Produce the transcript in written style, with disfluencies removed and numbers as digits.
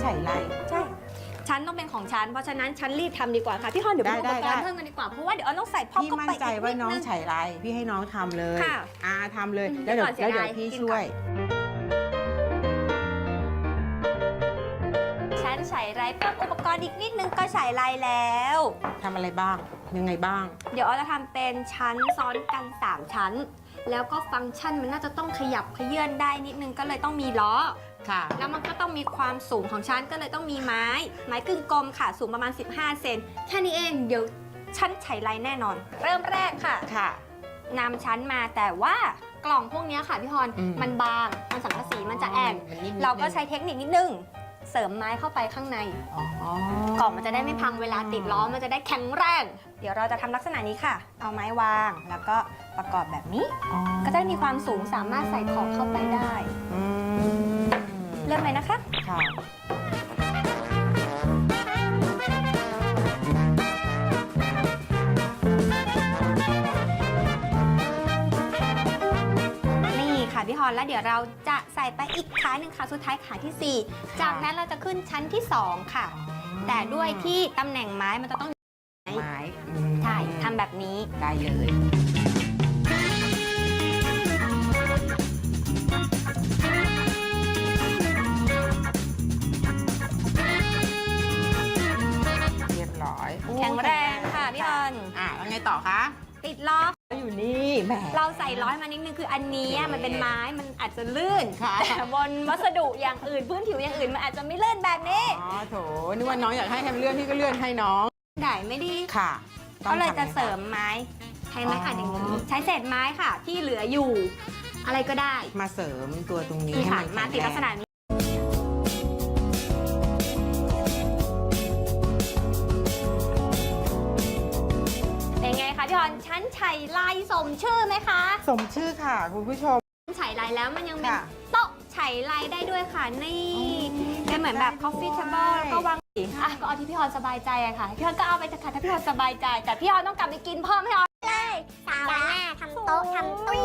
ใส่ไรใช่ฉันต้องเป็นของฉันเพราะฉะนั้นฉันรีบทำดีกว่าค่ะพี่ฮอนเดี๋ยวไปดูอุปกรณ์เพิ่มกันดีกว่าเพราะว่าเดี๋ยวต้องใส่พ่อ พี่ เข้า มั่ ไป นใจว่าน้องใส่ไรพี่ให้น้องทำเลยทำเลยแล้วเดี๋ยวพี่ช่วยฉันใส่ไรเพิ่มอุปกรณ์อีกนิดนึงก็ใส่ไรแล้วทำอะไรบ้างยังไงบ้างเดี๋ยวเราจะทำเป็นชั้นซ้อนกัน3ชั้นแล้วก็ฟังก์ชันมันน่าจะต้องขยับเขยื่อนได้นิดนึงก็เลยต้องมีล้อค่ะแล้วมันก็ต้องมีความสูงของชั้นก็เลยต้องมีไม้กึ่งกลมค่ะสูงประมาณ15 เซนแค่นี้เองเดี๋ยวชั้นไฉไลแน่นอนเริ่มแรกค่ะนำชั้นมาแต่ว่ากล่องพวกนี้ค่ะพี่ฮอนมันบางมันสังกะสีมันจะแอนเราก็ใช้เทคนิคนิดนึงเสริมไม้เข้าไปข้างในกล่องมันจะได้ไม่พังเวลาติดล้อมันจะได้แข็งแรงเดี๋ยวเราจะทำลักษณะนี้ค่ะเอาไม้วางแล้วก็ประกอบแบบนี้ก็จะมีความสูงสามารถใส่ของเข้าไปได้เริ่มเลยนะคะค่ะพี่ฮอนแล้วเดี๋ยวเราจะใส่ไปอีกขาหนึ่งค่ะสุดท้ายขาที่4จากนั้นเราจะขึ้นชั้นที่2ค่ะแต่ด้วยที่ตำแหน่งไม้มันจะต้องไม้ใช่ทำแบบนี้ได้เลยเรียบร้อยแข็งแรงค่ะพี่ฮอนแล้วไงต่อคะติดล้ออยู่นี่แหมเราใส่ล้อมานิดนึงคืออันนี้มันเป็นไม้มันอาจจะลื่นแต่บนวัสดุอย่างอื่นพื้นผิวอย่างอื่นมันอาจจะไม่ลื่นแบบนี้โถนึกว่าน้องอยากให้เลื่อนพี่ก็เลื่อนให้น้องได้ไม่ดีค่ะก็เลยจะเสริมไม้ใช้ไม้อัดอย่างนี้ใช้เศษไม้ค่ะที่เหลืออยู่อะไรก็ได้มาเสริมตัวตรงนี้ค่ะมาติดลักษณะนี้เป็นไงคะพี่ฮอนชั้นไฉไลสมชื่อไหมคะสมชื่อค่ะคุณผู้ชมไฉไลแล้วมันยังเป็นโต๊ะไฉไลได้ด้วยค่ะนี่เป็นเหมือนแบบ coffee table แล้วก็วางก็เอาที่พี่ฮอนสบายใจอะค่ะพี่ฮอนก็เอาไปเถอะค่ะถ้าพี่ฮอนสบายใจแต่พี่ฮอนต้องกลับไปกินเพิ่มให้ฮอนเลยสาวหน้าทำโต๊ะทำตู้